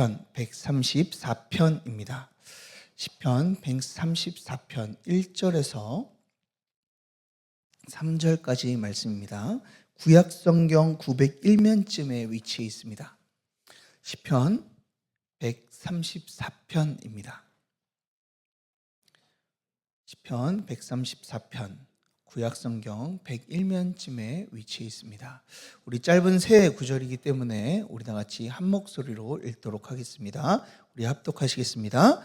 시편 134편입니다. 시편 134편 1절에서 3절까지 말씀입니다. 구약성경 901면쯤에 위치해 있습니다. 시편 134편입니다. 시편 134편 구약성경 101면쯤에 위치해 있습니다. 우리 짧은 새 구절이기 때문에 우리 다 같이 한 목소리로 읽도록 하겠습니다. 우리 합독하시겠습니다.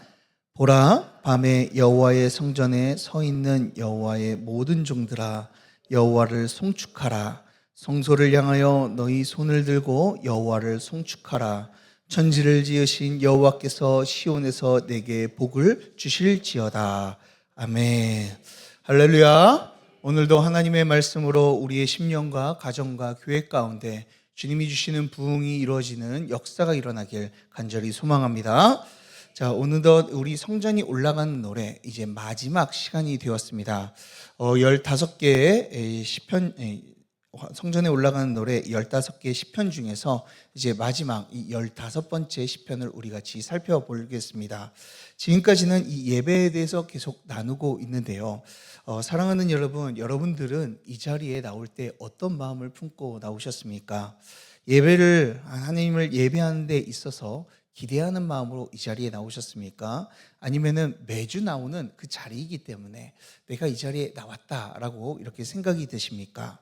보라, 밤에 여호와의 성전에 서 있는 여호와의 모든 종들아, 여호와를 송축하라. 성소를 향하여 너희 손을 들고 여호와를 송축하라. 천지를 지으신 여호와께서 시온에서 내게 복을 주실지어다. 아멘. 할렐루야. 오늘도 하나님의 말씀으로 우리의 심령과 가정과 교회 가운데 주님이 주시는 부흥이 이루어지는 역사가 일어나길 간절히 소망합니다. 자, 오늘도 우리 성전이 올라가는 노래 이제 마지막 시간이 되었습니다. 15개의 시편, 성전에 올라가는 노래 15개의 시편 중에서 이제 마지막 이 15번째 시편을 우리 같이 살펴보겠습니다. 지금까지는 이 예배에 대해서 계속 나누고 있는데요. 사랑하는 여러분, 여러분들은 이 자리에 나올 때 어떤 마음을 품고 나오셨습니까? 예배를, 하나님을 예배하는 데 있어서 기대하는 마음으로 이 자리에 나오셨습니까? 아니면은 매주 나오는 그 자리이기 때문에 내가 이 자리에 나왔다라고 이렇게 생각이 드십니까?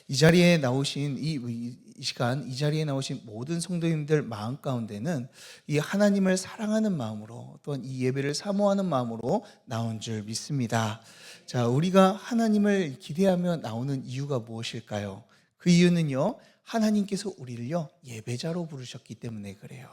이 자리에 나오신 이 시간, 이 자리에 나오신 모든 성도님들 마음 가운데는 이 하나님을 사랑하는 마음으로 또한 이 예배를 사모하는 마음으로 나온 줄 믿습니다. 자, 우리가 하나님을 기대하며 나오는 이유가 무엇일까요? 그 이유는요, 하나님께서 우리를요 예배자로 부르셨기 때문에 그래요.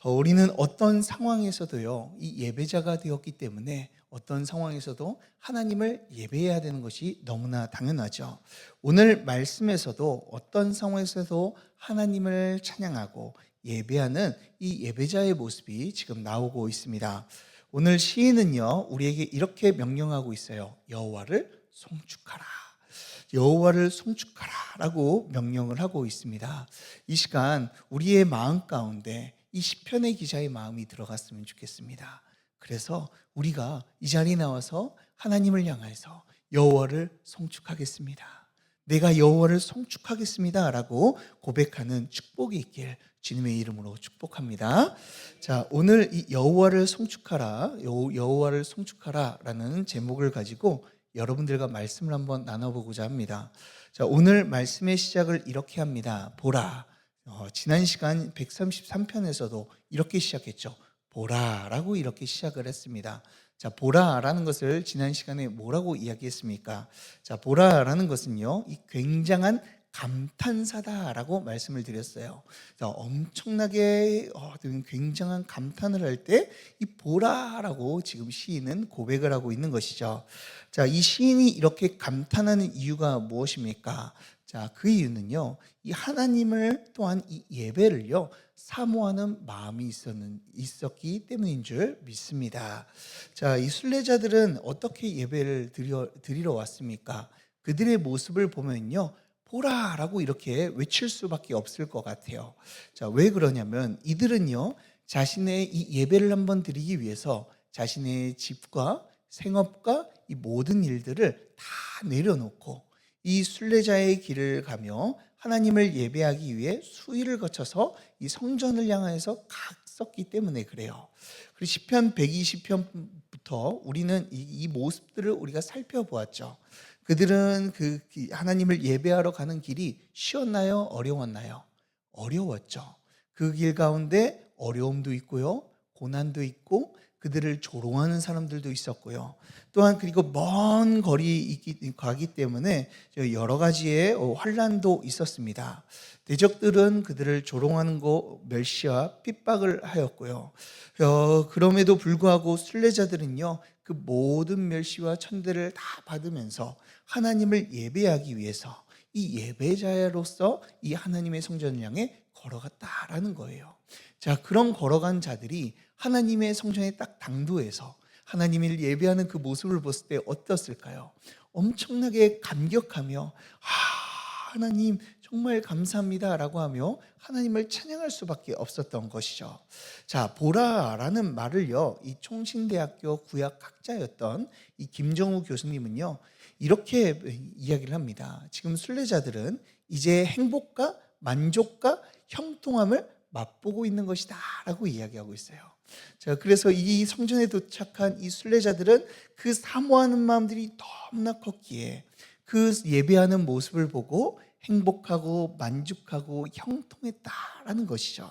우리는 어떤 상황에서도요 이 예배자가 되었기 때문에 어떤 상황에서도 하나님을 예배해야 되는 것이 너무나 당연하죠. 오늘 말씀에서도 어떤 상황에서도 하나님을 찬양하고 예배하는 이 예배자의 모습이 지금 나오고 있습니다. 오늘 시인은요 우리에게 이렇게 명령하고 있어요. 여호와를 송축하라. 여호와를 송축하라라고 명령을 하고 있습니다. 이 시간 우리의 마음 가운데 이 시편의 기자의 마음이 들어갔으면 좋겠습니다. 그래서 우리가 이 자리에 나와서 하나님을 향해서 여호와를 송축하겠습니다. 내가 여호와를 송축하겠습니다라고 고백하는 축복이 있길 주님의 이름으로 축복합니다. 자, 오늘 이 여호와를 송축하라, 여호와를 송축하라라는 제목을 가지고 여러분들과 말씀을 한번 나눠보고자 합니다. 자, 오늘 말씀의 시작을 이렇게 합니다. 보라. 지난 시간 133편에서도 이렇게 시작했죠. 보라라고 이렇게 시작을 했습니다. 자, 보라라는 것을 지난 시간에 뭐라고 이야기했습니까? 자, 보라라는 것은요, 이 굉장한 감탄사다라고 말씀을 드렸어요. 자, 엄청나게 굉장한 감탄을 할 때 이 보라라고 지금 시인은 고백을 하고 있는 것이죠. 자, 이 시인이 이렇게 감탄하는 이유가 무엇입니까? 자, 그 이유는요, 이 하나님을 또한 이 예배를요 사모하는 마음이 있었기 때문인 줄 믿습니다. 자, 이 순례자들은 어떻게 예배를 드리러 왔습니까? 그들의 모습을 보면요, 보라라고 이렇게 외칠 수밖에 없을 것 같아요. 자, 왜 그러냐면 이들은요 자신의 이 예배를 한번 드리기 위해서 자신의 집과 생업과 이 모든 일들을 다 내려놓고 이 순례자의 길을 가며 하나님을 예배하기 위해 수일을 거쳐서 이 성전을 향해서 갔었기 때문에 그래요. 그리고 시편 120편부터 우리는 이 모습들을 우리가 살펴보았죠. 그들은 그 하나님을 예배하러 가는 길이 쉬웠나요? 어려웠나요? 어려웠죠. 그 길 가운데 어려움도 있고요, 고난도 있고 그들을 조롱하는 사람들도 있었고요. 또한 그리고 먼 거리 가기 때문에 여러 가지의 환난도 있었습니다. 대적들은 그들을 조롱하는 거 멸시와 핍박을 하였고요. 그럼에도 불구하고 순례자들은요 그 모든 멸시와 천대를 다 받으면서 하나님을 예배하기 위해서 이 예배자로서 이 하나님의 성전을 향해 걸어갔다라는 거예요. 자, 그런 걸어간 자들이 하나님의 성전에 딱 당도해서 하나님을 예배하는 그 모습을 봤을 때 어떻을까요? 엄청나게 감격하며 하나님 정말 감사합니다라고 하며 하나님을 찬양할 수밖에 없었던 것이죠. 자, 보라라는 말을요, 이 총신대학교 구약학자였던 이 김정우 교수님은요, 이렇게 이야기를 합니다. 지금 순례자들은 이제 행복과 만족과 형통함을 맛보고 있는 것이다 라고 이야기하고 있어요. 자, 그래서 이 성전에 도착한 이 순례자들은 그 사모하는 마음들이 너무나 컸기에 그 예배하는 모습을 보고 행복하고 만족하고 형통했다라는 것이죠.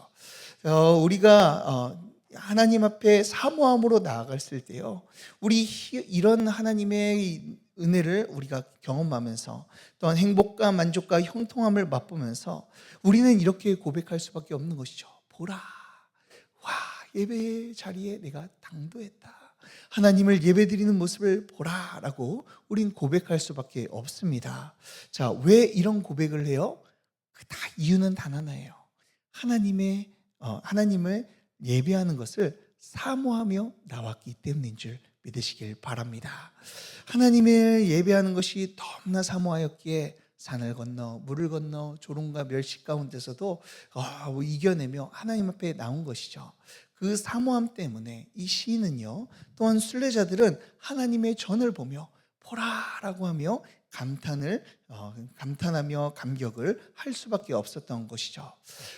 우리가 하나님 앞에 사모함으로 나아갔을 때요, 우리 이런 하나님의 은혜를 우리가 경험하면서 또한 행복과 만족과 형통함을 맛보면서 우리는 이렇게 고백할 수밖에 없는 것이죠. 보라, 와, 예배 자리에 내가 당도했다. 하나님을 예배드리는 모습을 보라라고 우린 고백할 수밖에 없습니다. 자, 왜 이런 고백을 해요? 다 이유는 단 하나예요. 하나님을 예배하는 것을 사모하며 나왔기 때문인 줄 믿으시길 바랍니다. 하나님을 예배하는 것이 너무나 사모하였기에 산을 건너 물을 건너 조롱과 멸시 가운데서도 이겨내며 하나님 앞에 나온 것이죠. 그 사모함 때문에 이 시인은요, 또한 순례자들은 하나님의 전을 보며 보라라고 하며 감탄하며 감격을 할 수밖에 없었던 것이죠.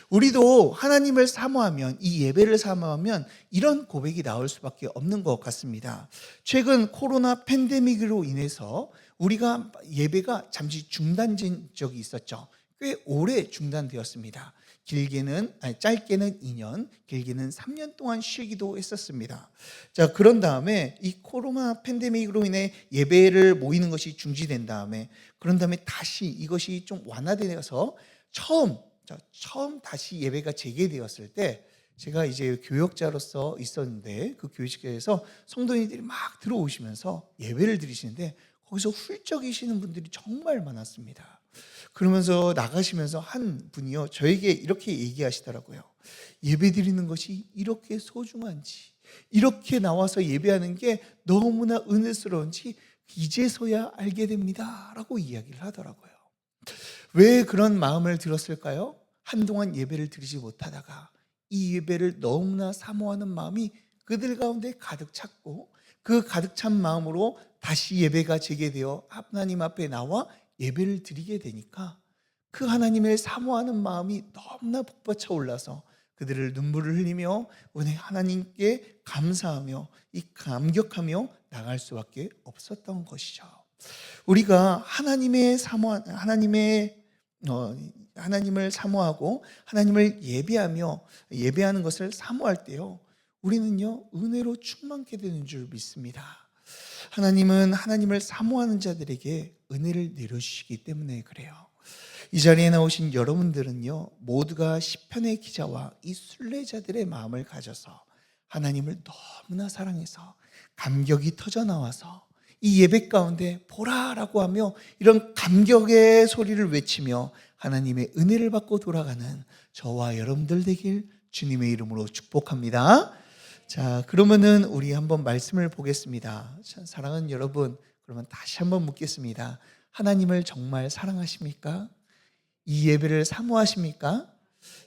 우리도 하나님을 사모하면, 이 예배를 사모하면 이런 고백이 나올 수밖에 없는 것 같습니다. 최근 코로나 팬데믹으로 인해서 우리가 예배가 잠시 중단된 적이 있었죠. 꽤 오래 중단되었습니다. 짧게는 2년, 길게는 3년 동안 쉬기도 했었습니다. 자, 그런 다음에 이 코로나 팬데믹으로 인해 예배를 모이는 것이 중지된 다음에, 그런 다음에 다시 이것이 좀 완화되어서 처음 다시 예배가 재개되었을 때, 제가 이제 교역자로서 있었는데 그 교육에서 성도님들이 막 들어오시면서 예배를 드리시는데 거기서 훌쩍이시는 분들이 정말 많았습니다. 그러면서 나가시면서 한 분이요, 저에게 이렇게 얘기하시더라고요. 예배 드리는 것이 이렇게 소중한지, 이렇게 나와서 예배하는 게 너무나 은혜스러운지 이제서야 알게 됩니다 라고 이야기를 하더라고요. 왜 그런 마음을 들었을까요? 한동안 예배를 드리지 못하다가 이 예배를 너무나 사모하는 마음이 그들 가운데 가득 찼고, 그 가득 찬 마음으로 다시 예배가 재개되어 하나님 앞에 나와 예배를 드리게 되니까 그 하나님을 사모하는 마음이 너무나 북받쳐 올라서 그들을 눈물을 흘리며 하나님께 감사하며 이 감격하며 나갈 수밖에 없었던 것이죠. 우리가 하나님을 사모하고 하나님을 예배하는 것을 사모할 때요, 우리는요 은혜로 충만케 되는 줄 믿습니다. 하나님은 하나님을 사모하는 자들에게 은혜를 내려주시기 때문에 그래요. 이 자리에 나오신 여러분들은요, 모두가 시편의 기자와 이 순례자들의 마음을 가져서 하나님을 너무나 사랑해서 감격이 터져 나와서 이 예배 가운데 보라라고 하며 이런 감격의 소리를 외치며 하나님의 은혜를 받고 돌아가는 저와 여러분들 되길 주님의 이름으로 축복합니다. 자, 그러면은 우리 한번 말씀을 보겠습니다. 사랑하는 여러분, 그러면 다시 한번 묻겠습니다. 하나님을 정말 사랑하십니까? 이 예배를 사모하십니까?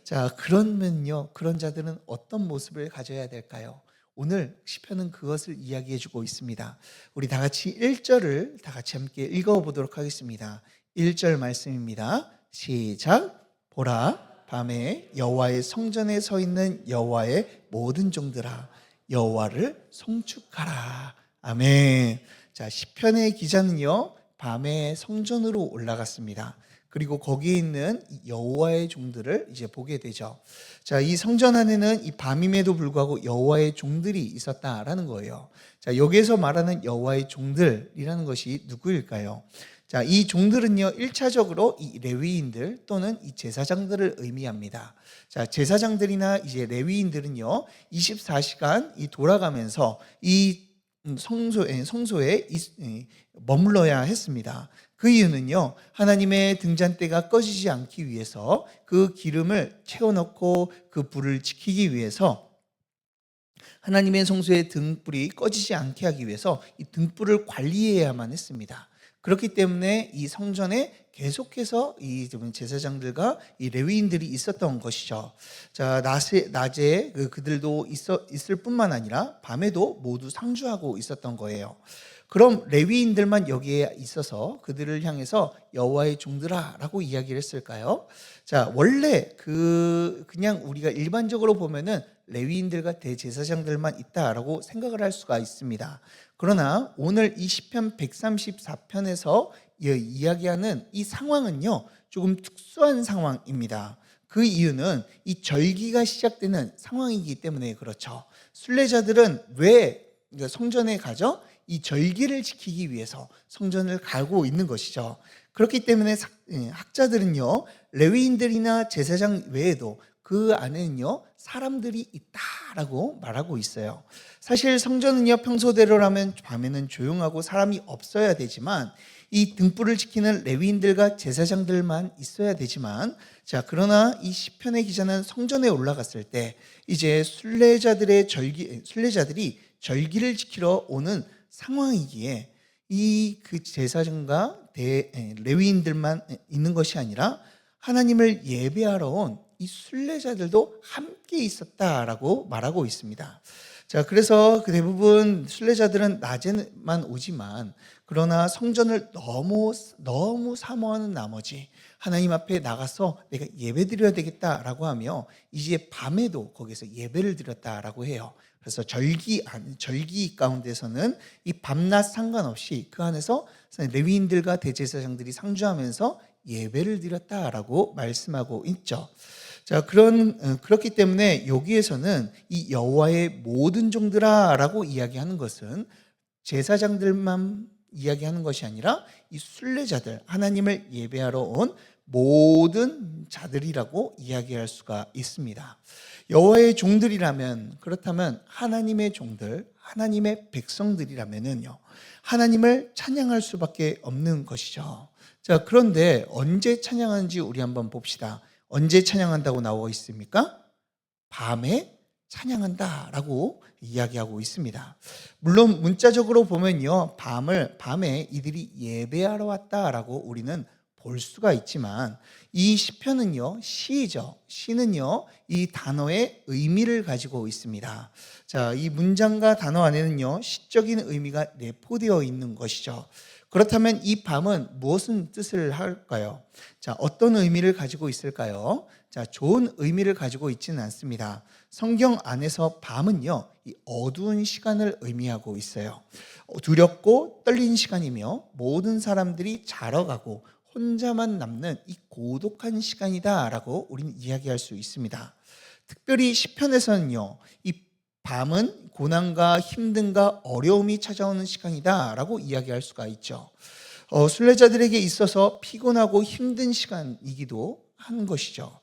자, 그러면요, 그런 자들은 어떤 모습을 가져야 될까요? 오늘 시편은 그것을 이야기해 주고 있습니다. 우리 다 같이 1절을 다 같이 함께 읽어보도록 하겠습니다. 1절 말씀입니다. 시작. 보라, 밤에 여호와의 성전에 서 있는 여호와의 모든 종들아, 여호와를 송축하라. 아멘. 자, 시편의 기자는요, 밤에 성전으로 올라갔습니다. 그리고 거기에 있는 여호와의 종들을 이제 보게 되죠. 자, 이 성전 안에는 이 밤임에도 불구하고 여호와의 종들이 있었다라는 거예요. 자, 여기에서 말하는 여호와의 종들이라는 것이 누구일까요? 자, 이 종들은요, 1차적으로 이 레위인들 또는 이 제사장들을 의미합니다. 자, 제사장들이나 이제 레위인들은요, 24시간 이 돌아가면서 이 성소에 머물러야 했습니다. 그 이유는요, 하나님의 등잔대가 꺼지지 않기 위해서 그 기름을 채워넣고 그 불을 지키기 위해서, 하나님의 성소의 등불이 꺼지지 않게 하기 위해서 이 등불을 관리해야만 했습니다. 그렇기 때문에 이 성전에 계속해서 이 제사장들과 이 레위인들이 있었던 것이죠. 자, 낮에 그들도 있을 뿐만 아니라 밤에도 모두 상주하고 있었던 거예요. 그럼 레위인들만 여기에 있어서 그들을 향해서 여호와의 종들아라고 이야기를 했을까요? 자, 원래 그냥 우리가 일반적으로 보면은 레위인들과 대제사장들만 있다라고 생각을 할 수가 있습니다. 그러나 오늘 이 시편 134편에서 이야기하는 이 상황은요, 조금 특수한 상황입니다. 그 이유는 이 절기가 시작되는 상황이기 때문에 그렇죠. 순례자들은 왜 성전에 가죠? 이 절기를 지키기 위해서 성전을 가고 있는 것이죠. 그렇기 때문에 학자들은요, 레위인들이나 제사장 외에도 그 안에는요, 사람들이 있다라고 말하고 있어요. 사실 성전은요, 평소대로라면 밤에는 조용하고 사람이 없어야 되지만 이 등불을 지키는 레위인들과 제사장들만 있어야 되지만, 자, 그러나 이 시편의 기자는 성전에 올라갔을 때 이제 순례자들이 절기를 지키러 오는 상황이기에 이 제사장과 레위인들만 있는 것이 아니라 하나님을 예배하러 온 이 순례자들도 함께 있었다라고 말하고 있습니다. 자, 그래서 대부분 순례자들은 낮에만 오지만 그러나 성전을 너무 사모하는 나머지 하나님 앞에 나가서 내가 예배드려야 되겠다라고 하며 이제 밤에도 거기서 예배를 드렸다라고 해요. 그래서 절기 가운데서는 이 밤낮 상관없이 그 안에서 레위인들과 대제사장들이 상주하면서 예배를 드렸다라고 말씀하고 있죠. 자, 그렇기 때문에 여기에서는 이 여호와의 모든 종들아라고 이야기하는 것은 제사장들만 이야기하는 것이 아니라 이 순례자들, 하나님을 예배하러 온 모든 자들이라고 이야기할 수가 있습니다. 여호와의 종들이라면, 그렇다면 하나님의 종들, 하나님의 백성들이라면은요, 하나님을 찬양할 수밖에 없는 것이죠. 자, 그런데 언제 찬양하는지 우리 한번 봅시다. 언제 찬양한다고 나와 있습니까? 밤에 찬양한다라고 이야기하고 있습니다. 물론 문자적으로 보면요, 밤에 이들이 예배하러 왔다라고 우리는 볼 수가 있지만 이 시편은요, 시죠. 시는요, 이 단어의 의미를 가지고 있습니다. 자, 이 문장과 단어 안에는요, 시적인 의미가 내포되어 있는 것이죠. 그렇다면 이 밤은 무슨 뜻을 할까요? 자, 어떤 의미를 가지고 있을까요? 자, 좋은 의미를 가지고 있지는 않습니다. 성경 안에서 밤은요, 이 어두운 시간을 의미하고 있어요. 두렵고 떨린 시간이며 모든 사람들이 자러 가고 혼자만 남는 이 고독한 시간이다라고 우리는 이야기할 수 있습니다. 특별히 시편에서는요, 이 밤은 고난과 힘듦과 어려움이 찾아오는 시간이다라고 이야기할 수가 있죠. 순례자들에게 있어서 피곤하고 힘든 시간이기도 한 것이죠.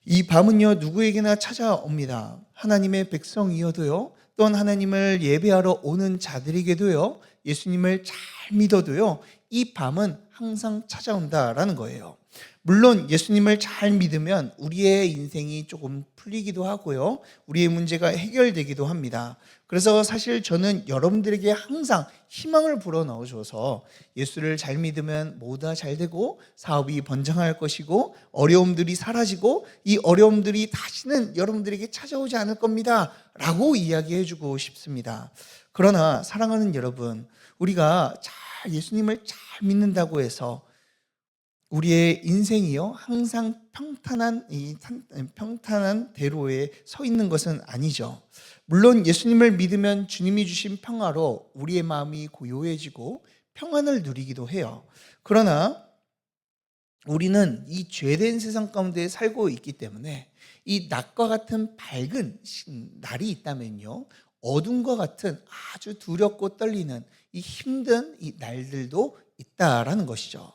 이 밤은요, 누구에게나 찾아옵니다. 하나님의 백성이어도요, 또한 하나님을 예배하러 오는 자들에게도요, 예수님을 잘 믿어도요, 이 밤은 항상 찾아온다라는 거예요. 물론 예수님을 잘 믿으면 우리의 인생이 조금 풀리기도 하고요, 우리의 문제가 해결되기도 합니다. 그래서 사실 저는 여러분들에게 항상 희망을 불어넣어줘서 예수를 잘 믿으면 모두 다 잘 되고 사업이 번창할 것이고 어려움들이 사라지고 이 어려움들이 다시는 여러분들에게 찾아오지 않을 겁니다 라고 이야기해주고 싶습니다. 그러나 사랑하는 여러분, 우리가 예수님을 잘 믿는다고 해서 우리의 인생이요, 항상 평탄한 대로에 서 있는 것은 아니죠. 물론 예수님을 믿으면 주님이 주신 평화로 우리의 마음이 고요해지고 평안을 누리기도 해요. 그러나 우리는 이 죄된 세상 가운데 살고 있기 때문에 이 낮과 같은 밝은 날이 있다면요, 어둠과 같은 아주 두렵고 떨리는 이 힘든 이 날들도 있다라는 것이죠.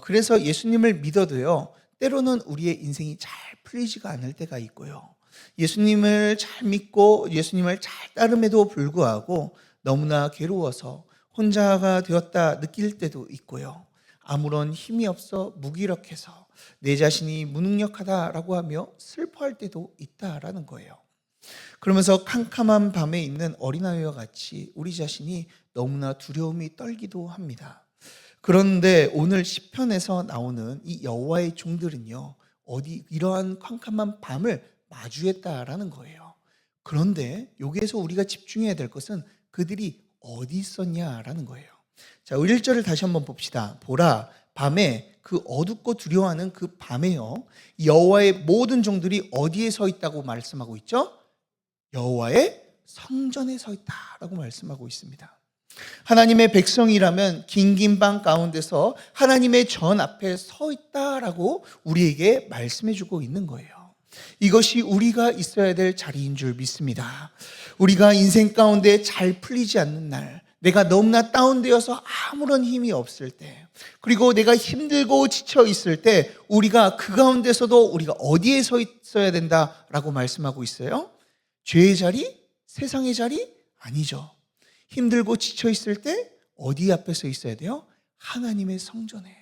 그래서 예수님을 믿어도요, 때로는 우리의 인생이 잘 풀리지가 않을 때가 있고요, 예수님을 잘 믿고 예수님을 잘 따름에도 불구하고 너무나 괴로워서 혼자가 되었다 느낄 때도 있고요, 아무런 힘이 없어 무기력해서 내 자신이 무능력하다라고 하며 슬퍼할 때도 있다라는 거예요. 그러면서 캄캄한 밤에 있는 어린아이와 같이 우리 자신이 너무나 두려움이 떨기도 합니다. 그런데 오늘 시편에서 나오는 이 여호와의 종들은요, 어디 이러한 캄캄한 밤을 마주했다라는 거예요. 그런데 여기에서 우리가 집중해야 될 것은 그들이 어디 있었냐라는 거예요. 자, 1절을 다시 한번 봅시다. 보라, 밤에 그 어둡고 두려워하는 그 밤에요, 여호와의 모든 종들이 어디에 서 있다고 말씀하고 있죠? 여호와의 성전에 서 있다라고 말씀하고 있습니다. 하나님의 백성이라면 긴긴 밤 가운데서 하나님의 전 앞에 서 있다라고 우리에게 말씀해 주고 있는 거예요. 이것이 우리가 있어야 될 자리인 줄 믿습니다. 우리가 인생 가운데 잘 풀리지 않는 날, 내가 너무나 다운되어서 아무런 힘이 없을 때, 그리고 내가 힘들고 지쳐 있을 때, 우리가 그 가운데서도 우리가 어디에 서 있어야 된다라고 말씀하고 있어요? 죄의 자리? 세상의 자리? 아니죠. 힘들고 지쳐 있을 때 어디 앞에 서 있어야 돼요? 하나님의 성전에,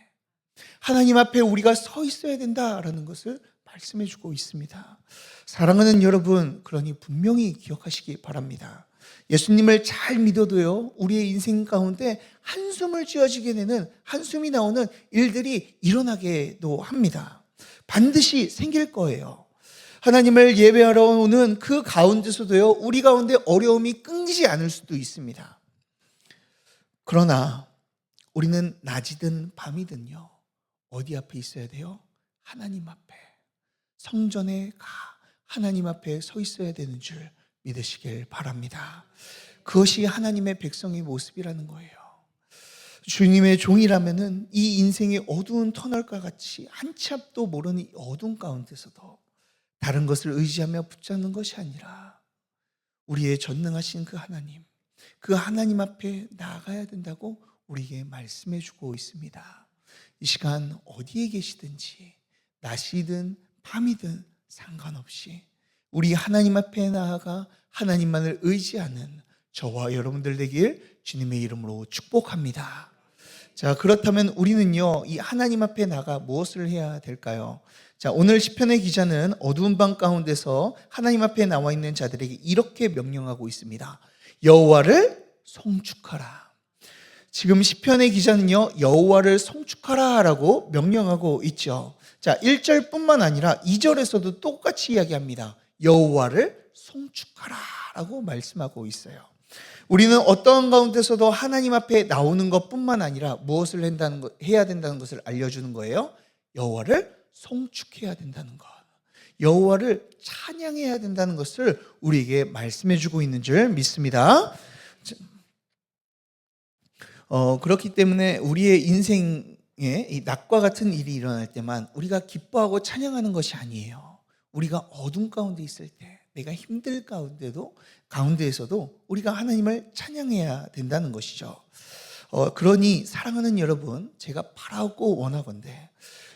하나님 앞에 우리가 서 있어야 된다라는 것을 말씀해 주고 있습니다. 사랑하는 여러분, 그러니 분명히 기억하시기 바랍니다. 예수님을 잘 믿어도요, 우리의 인생 가운데 한숨을 쥐어지게 되는, 한숨이 나오는 일들이 일어나게도 합니다. 반드시 생길 거예요. 하나님을 예배하러 오는 그 가운데서도요, 우리 가운데 어려움이 끊이지 않을 수도 있습니다. 그러나 우리는 낮이든 밤이든요, 어디 앞에 있어야 돼요? 하나님 앞에, 성전에 가 하나님 앞에 서 있어야 되는 줄 믿으시길 바랍니다. 그것이 하나님의 백성의 모습이라는 거예요. 주님의 종이라면은 이 인생의 어두운 터널과 같이 한치 앞도 모르는 이 어두운 가운데서도 다른 것을 의지하며 붙잡는 것이 아니라 우리의 전능하신 그 하나님 앞에 나아가야 된다고 우리에게 말씀해 주고 있습니다. 이 시간 어디에 계시든지 낮이든 밤이든 상관없이 우리 하나님 앞에 나아가 하나님만을 의지하는 저와 여러분들 되길 주님의 이름으로 축복합니다. 자, 그렇다면 우리는요, 이 하나님 앞에 나가 무엇을 해야 될까요? 자, 오늘 시편의 기자는 어두운 밤 가운데서 하나님 앞에 나와 있는 자들에게 이렇게 명령하고 있습니다. 여호와를 송축하라. 지금 시편의 기자는요, 여호와를 송축하라라고 명령하고 있죠. 자, 1절뿐만 아니라 2절에서도 똑같이 이야기합니다. 여호와를 송축하라라고 말씀하고 있어요. 우리는 어떠한 가운데서도 하나님 앞에 나오는 것뿐만 아니라 무엇을 해야 된다는 것을 알려주는 거예요? 여호와를 송축해야 된다는 것, 여호와를 찬양해야 된다는 것을 우리에게 말씀해 주고 있는 줄 믿습니다. 그렇기 때문에 우리의 인생에 이 낮과 같은 일이 일어날 때만 우리가 기뻐하고 찬양하는 것이 아니에요. 우리가 어둠 가운데 있을 때, 내가 힘들 가운데에서도 우리가 하나님을 찬양해야 된다는 것이죠. 그러니 사랑하는 여러분, 제가 바라고 원하건대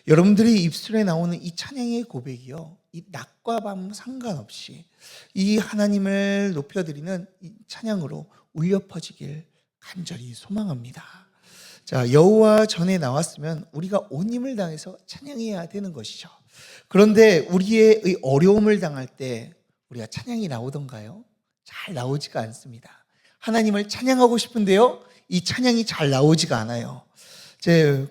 여러분들의 입술에 나오는 이 찬양의 고백이요, 이 낮과 밤 상관없이 이 하나님을 높여드리는 이 찬양으로 울려 퍼지길 간절히 소망합니다. 자, 여호와 전에 나왔으면 우리가 온 힘을 다해서 찬양해야 되는 것이죠. 그런데 우리의 이 어려움을 당할 때 우리가 찬양이 나오던가요? 잘 나오지가 않습니다. 하나님을 찬양하고 싶은데요, 이 찬양이 잘 나오지가 않아요.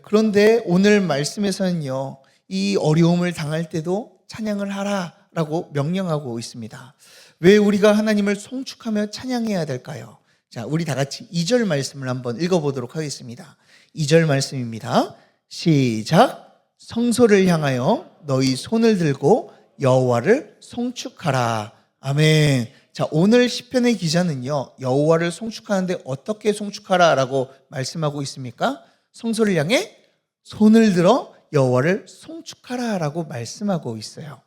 그런데 오늘 말씀에서는요, 이 어려움을 당할 때도 찬양을 하라라고 명령하고 있습니다. 왜 우리가 하나님을 송축하며 찬양해야 될까요? 자, 우리 다 같이 2절 말씀을 한번 읽어보도록 하겠습니다. 2절 말씀입니다. 시작. 성소를 향하여 너희 손을 들고 여호와를 송축하라. 아멘. 자, 오늘 시편의 기자는요, 여호와를 송축하는데 어떻게 송축하라라고 말씀하고 있습니까? 성소를 향해 손을 들어 여호와를 송축하라라고 말씀하고 있어요.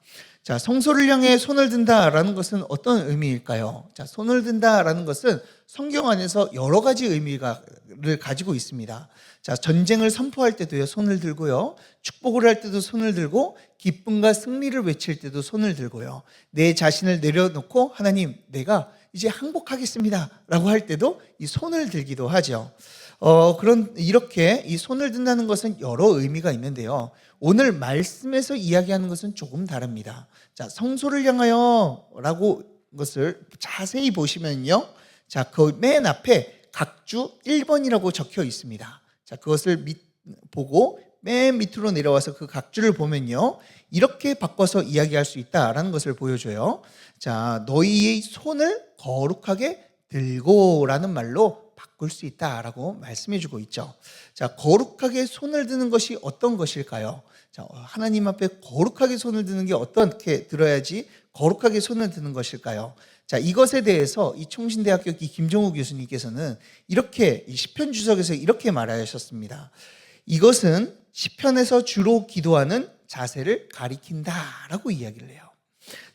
자, 성소를 향해 손을 든다라는 것은 어떤 의미일까요? 자, 손을 든다라는 것은 성경 안에서 여러 가지 의미를 가지고 있습니다. 자, 전쟁을 선포할 때도요, 손을 들고요, 축복을 할 때도 손을 들고, 기쁨과 승리를 외칠 때도 손을 들고요, 내 자신을 내려놓고 하나님, 내가 이제 항복하겠습니다 라고 할 때도 이 손을 들기도 하죠. 이렇게 이 손을 든다는 것은 여러 의미가 있는데요, 오늘 말씀에서 이야기하는 것은 조금 다릅니다. 자, 성소를 향하여 라고 것을 자세히 보시면요, 자, 그 맨 앞에 각주 1번이라고 적혀 있습니다. 자, 그것을 보고 맨 밑으로 내려와서 그 각주를 보면요, 이렇게 바꿔서 이야기할 수 있다라는 것을 보여줘요. 자, 너희의 손을 거룩하게 들고라는 말로 바꿀 수 있다라고 말씀해주고 있죠. 자, 거룩하게 손을 드는 것이 어떤 것일까요? 자, 하나님 앞에 거룩하게 손을 드는 게 어떻게 들어야지 거룩하게 손을 드는 것일까요? 자, 이것에 대해서 이 총신대학교 김종우 교수님께서는 이렇게 이 시편 주석에서 이렇게 말하셨습니다. 이것은 시편에서 주로 기도하는 자세를 가리킨다라고 이야기를 해요.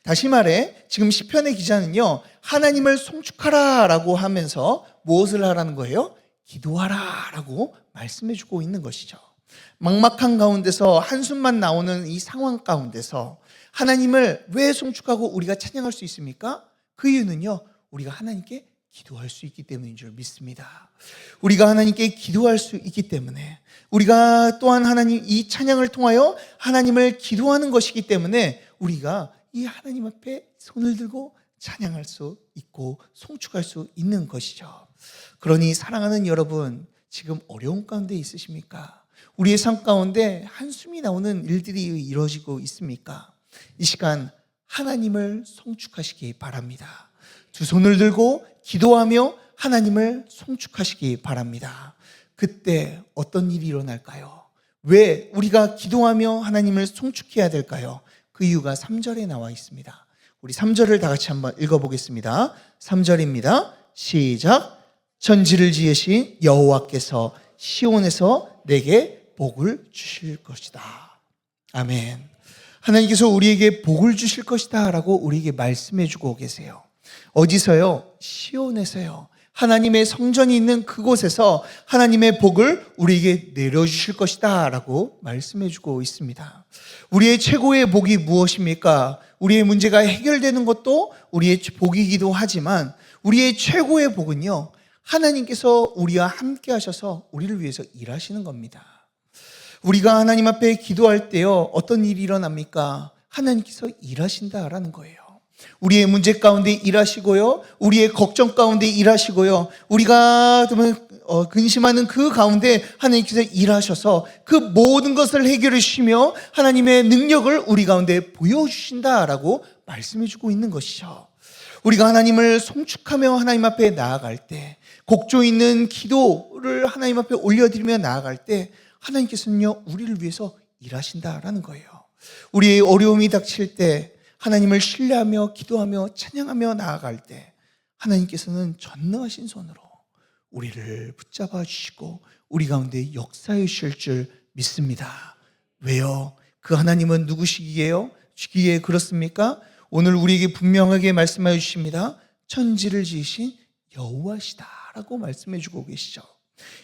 다시 말해 지금 시편의 기자는요, 하나님을 송축하라라고 하면서 무엇을 하라는 거예요? 기도하라라고 말씀해주고 있는 것이죠. 막막한 가운데서 한숨만 나오는 이 상황 가운데서 하나님을 왜 송축하고 우리가 찬양할 수 있습니까? 그 이유는요, 우리가 하나님께 기도할 수 있기 때문인 줄 믿습니다. 우리가 하나님께 기도할 수 있기 때문에, 우리가 또한 하나님 이 찬양을 통하여 하나님을 기도하는 것이기 때문에 우리가 이 하나님 앞에 손을 들고 찬양할 수 있고 송축할 수 있는 것이죠. 그러니 사랑하는 여러분, 지금 어려운 가운데 있으십니까? 우리의 삶 가운데 한숨이 나오는 일들이 이루어지고 있습니까? 이 시간 하나님을 송축하시기 바랍니다. 두 손을 들고 기도하며 하나님을 송축하시기 바랍니다. 그때 어떤 일이 일어날까요? 왜 우리가 기도하며 하나님을 송축해야 될까요? 그 이유가 3절에 나와 있습니다. 우리 3절을 다 같이 한번 읽어보겠습니다. 3절입니다. 시작. 천지를 지으신 여호와께서 시온에서 내게 복을 주실 것이다. 아멘. 하나님께서 우리에게 복을 주실 것이다 라고 우리에게 말씀해 주고 계세요. 어디서요? 시온에서요. 하나님의 성전이 있는 그곳에서 하나님의 복을 우리에게 내려주실 것이다 라고 말씀해 주고 있습니다. 우리의 최고의 복이 무엇입니까? 우리의 문제가 해결되는 것도 우리의 복이기도 하지만 우리의 최고의 복은요, 하나님께서 우리와 함께 하셔서 우리를 위해서 일하시는 겁니다. 우리가 하나님 앞에 기도할 때요, 어떤 일이 일어납니까? 하나님께서 일하신다라는 거예요. 우리의 문제 가운데 일하시고요, 우리의 걱정 가운데 일하시고요, 우리가 근심하는 그 가운데 하나님께서 일하셔서 그 모든 것을 해결해 주시며 하나님의 능력을 우리 가운데 보여주신다라고 말씀해 주고 있는 것이죠. 우리가 하나님을 송축하며 하나님 앞에 나아갈 때, 곡조 있는 기도를 하나님 앞에 올려드리며 나아갈 때 하나님께서는요, 우리를 위해서 일하신다라는 거예요. 우리의 어려움이 닥칠 때 하나님을 신뢰하며 기도하며 찬양하며 나아갈 때 하나님께서는 전능하신 손으로 우리를 붙잡아 주시고 우리 가운데 역사해 주실 줄 믿습니다. 왜요? 그 하나님은 누구시기에요? 주기에 그렇습니까? 오늘 우리에게 분명하게 말씀해 주십니다. 천지를 지으신 여호와시다라고 말씀해 주고 계시죠.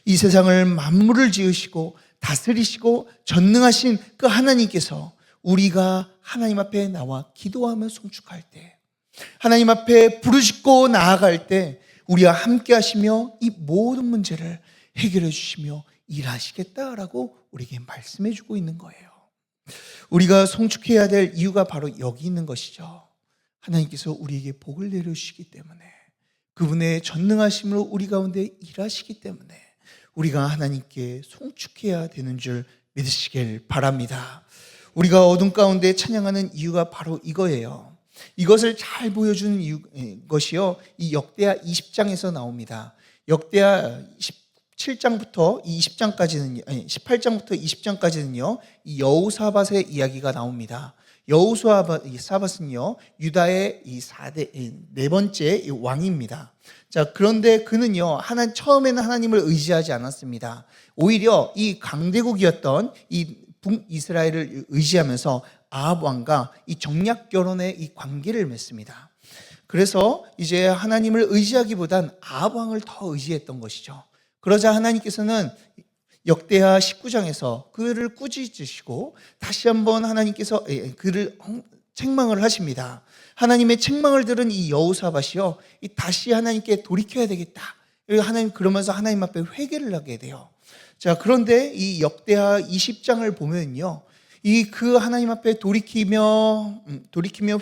이 세상을 만물을 지으시고 다스리시고 전능하신 그 하나님께서 우리가 하나님 앞에 나와 기도하며 송축할 때, 하나님 앞에 부르짖고 나아갈 때 우리와 함께 하시며 이 모든 문제를 해결해 주시며 일하시겠다라고 우리에게 말씀해 주고 있는 거예요. 우리가 송축해야 될 이유가 바로 여기 있는 것이죠. 하나님께서 우리에게 복을 내려주시기 때문에, 그분의 전능하심으로 우리 가운데 일하시기 때문에 우리가 하나님께 송축해야 되는 줄 믿으시길 바랍니다. 우리가 어둠 가운데 찬양하는 이유가 바로 이거예요. 이것을 잘 보여주는 것이요, 이 역대하 20장에서 나옵니다. 역대하 17장부터 18장부터 20장까지는요, 이 여호사밧의 이야기가 나옵니다. 여호사밧은요, 유다의 네 번째 왕입니다. 자, 그런데 그는요, 처음에는 하나님을 의지하지 않았습니다. 오히려 이 강대국이었던 이 북이스라엘을 의지하면서 아합 왕과 이 정략 결혼의 이 관계를 맺습니다. 그래서 이제 하나님을 의지하기보단 아합 왕을 더 의지했던 것이죠. 그러자 하나님께서는 역대하 19장에서 그를 꾸짖으시고 다시 한번 하나님께서 그를 책망을 하십니다. 하나님의 책망을 들은 이 여호사밧이요, 다시 하나님께 돌이켜야 되겠다. 하나님 그러면서 하나님 앞에 회개를 하게 돼요. 자, 그런데 이 역대하 20장을 보면요, 그 하나님 앞에 돌이키며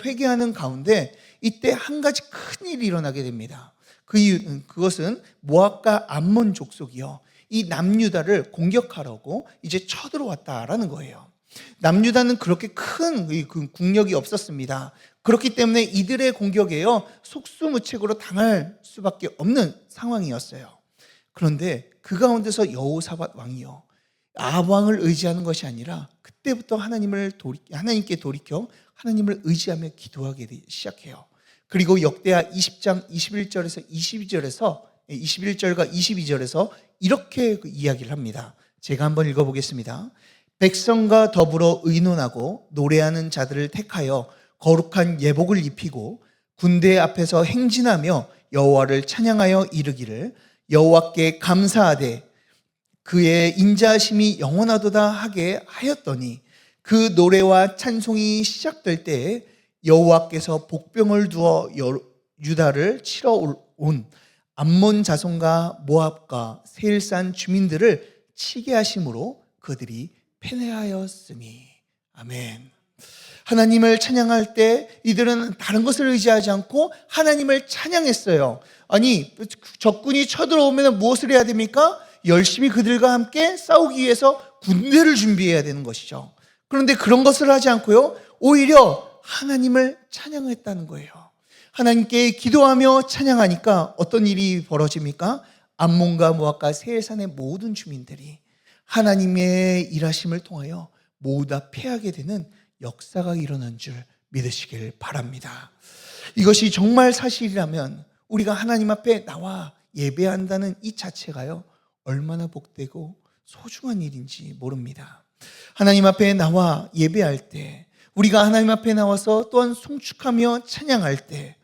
회개하는 가운데 이때 한 가지 큰 일이 일어나게 됩니다. 그것은 모압과 암몬 족속이요, 이 남유다를 공격하려고 이제 쳐들어왔다라는 거예요. 남유다는 그렇게 큰 국력이 없었습니다. 그렇기 때문에 이들의 공격에요 속수무책으로 당할 수밖에 없는 상황이었어요. 그런데 그 가운데서 여호사밧 왕이요 아합 왕을 의지하는 것이 아니라 그때부터 하나님께 돌이켜 하나님을 의지하며 기도하게 시작해요. 그리고 역대하 20장 21절에서 21절과 22절에서 이렇게 이야기를 합니다. 제가 한번 읽어보겠습니다. 백성과 더불어 의논하고 노래하는 자들을 택하여 거룩한 예복을 입히고 군대 앞에서 행진하며 여호와를 찬양하여 이르기를 여호와께 감사하되 그의 인자하심이 영원하도다 하게 하였더니 그 노래와 찬송이 시작될 때에 여호와께서 복병을 두어 유다를 치러 온 암몬 자손과 모압과 세일산 주민들을 치게 하심으로 그들이 패배하였으니. 아멘. 하나님을 찬양할 때 이들은 다른 것을 의지하지 않고 하나님을 찬양했어요. 아니, 적군이 쳐들어오면 무엇을 해야 됩니까? 열심히 그들과 함께 싸우기 위해서 군대를 준비해야 되는 것이죠. 그런데 그런 것을 하지 않고요 오히려 하나님을 찬양했다는 거예요. 하나님께 기도하며 찬양하니까 어떤 일이 벌어집니까? 암몬과 모압과 세일산의 모든 주민들이 하나님의 일하심을 통하여 모두 다 패하게 되는 역사가 일어난 줄 믿으시길 바랍니다. 이것이 정말 사실이라면 우리가 하나님 앞에 나와 예배한다는 이 자체가요 얼마나 복되고 소중한 일인지 모릅니다. 하나님 앞에 나와 예배할 때, 우리가 하나님 앞에 나와서 또한 송축하며 찬양할 때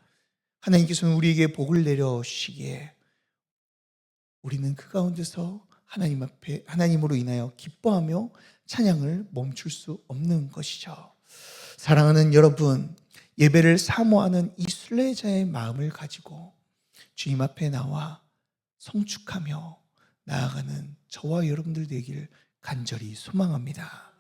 하나님께서는 우리에게 복을 내려주시기에 우리는 그 가운데서 하나님 앞에 하나님으로 인하여 기뻐하며 찬양을 멈출 수 없는 것이죠. 사랑하는 여러분, 예배를 사모하는 이 순례자의 마음을 가지고 주님 앞에 나와 성축하며 나아가는 저와 여러분들 되길 간절히 소망합니다.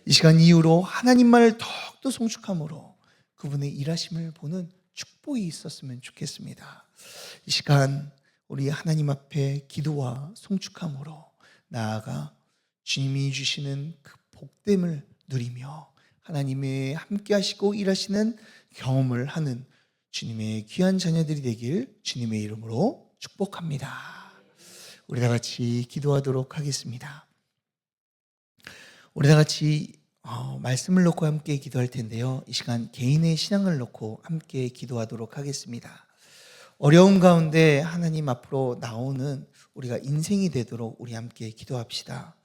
이 시간 이후로 하나님만을 더욱더 성축함으로 그분의 일하심을 보는 축복이 있었으면 좋겠습니다. 이 시간 우리 하나님 앞에 기도와 성축함으로 나아가 주님이 주시는 그 복됨을 누리며 하나님의 함께 하시고 일하시는 경험을 하는 주님의 귀한 자녀들이 되길 주님의 이름으로 축복합니다. 우리 다 같이 기도하도록 하겠습니다. 우리 다 같이 말씀을 놓고 함께 기도할 텐데요. 이 시간 개인의 신앙을 놓고 함께 기도하도록 하겠습니다. 어려움 가운데 하나님 앞으로 나오는 우리가 인생이 되도록 우리 함께 기도합시다.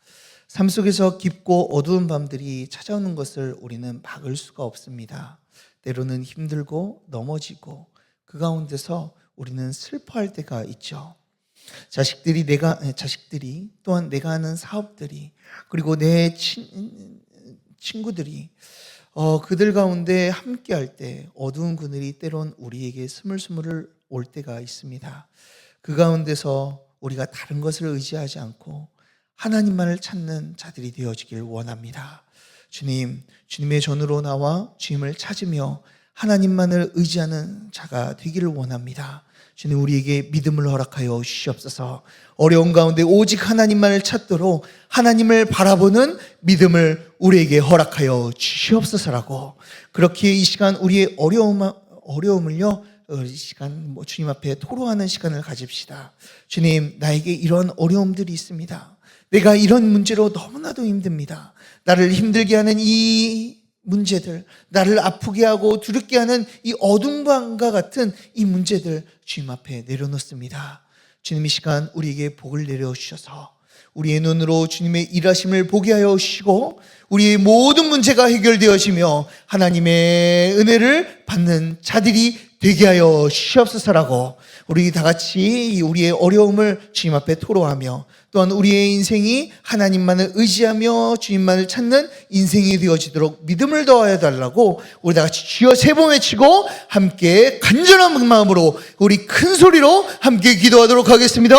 삶 속에서 깊고 어두운 밤들이 찾아오는 것을 우리는 막을 수가 없습니다. 때로는 힘들고 넘어지고 그 가운데서 우리는 슬퍼할 때가 있죠. 자식들이 또한 내가 하는 사업들이 그리고 내 친구들이 그들 가운데 함께 할 때 어두운 그늘이 때론 우리에게 스물스물 올 때가 있습니다. 그 가운데서 우리가 다른 것을 의지하지 않고 하나님만을 찾는 자들이 되어지길 원합니다. 주님의 전으로 나와 주님을 찾으며 하나님만을 의지하는 자가 되기를 원합니다. 주님, 우리에게 믿음을 허락하여 주시옵소서. 어려운 가운데 오직 하나님만을 찾도록 하나님을 바라보는 믿음을 우리에게 허락하여 주시옵소서라고, 그렇게 이 시간 우리의 어려움을요 이 시간 주님 앞에 토로하는 시간을 가집시다. 주님, 나에게 이런 어려움들이 있습니다. 내가 이런 문제로 너무나도 힘듭니다. 나를 힘들게 하는 이 문제들, 나를 아프게 하고 두렵게 하는 이 어둠 밤과 같은 이 문제들 주님 앞에 내려놓습니다. 주님, 이 시간 우리에게 복을 내려주셔서 우리의 눈으로 주님의 일하심을 보게 하여 주시고 우리의 모든 문제가 해결되어지며 하나님의 은혜를 받는 자들이 되게 하여 주시옵소서라고, 우리 다 같이 우리의 어려움을 주님 앞에 토로하며 또한 우리의 인생이 하나님만을 의지하며 주님만을 찾는 인생이 되어지도록 믿음을 더하여 달라고 우리 다 같이 주여 세 번 외치고 함께 간절한 마음으로 우리 큰 소리로 함께 기도하도록 하겠습니다.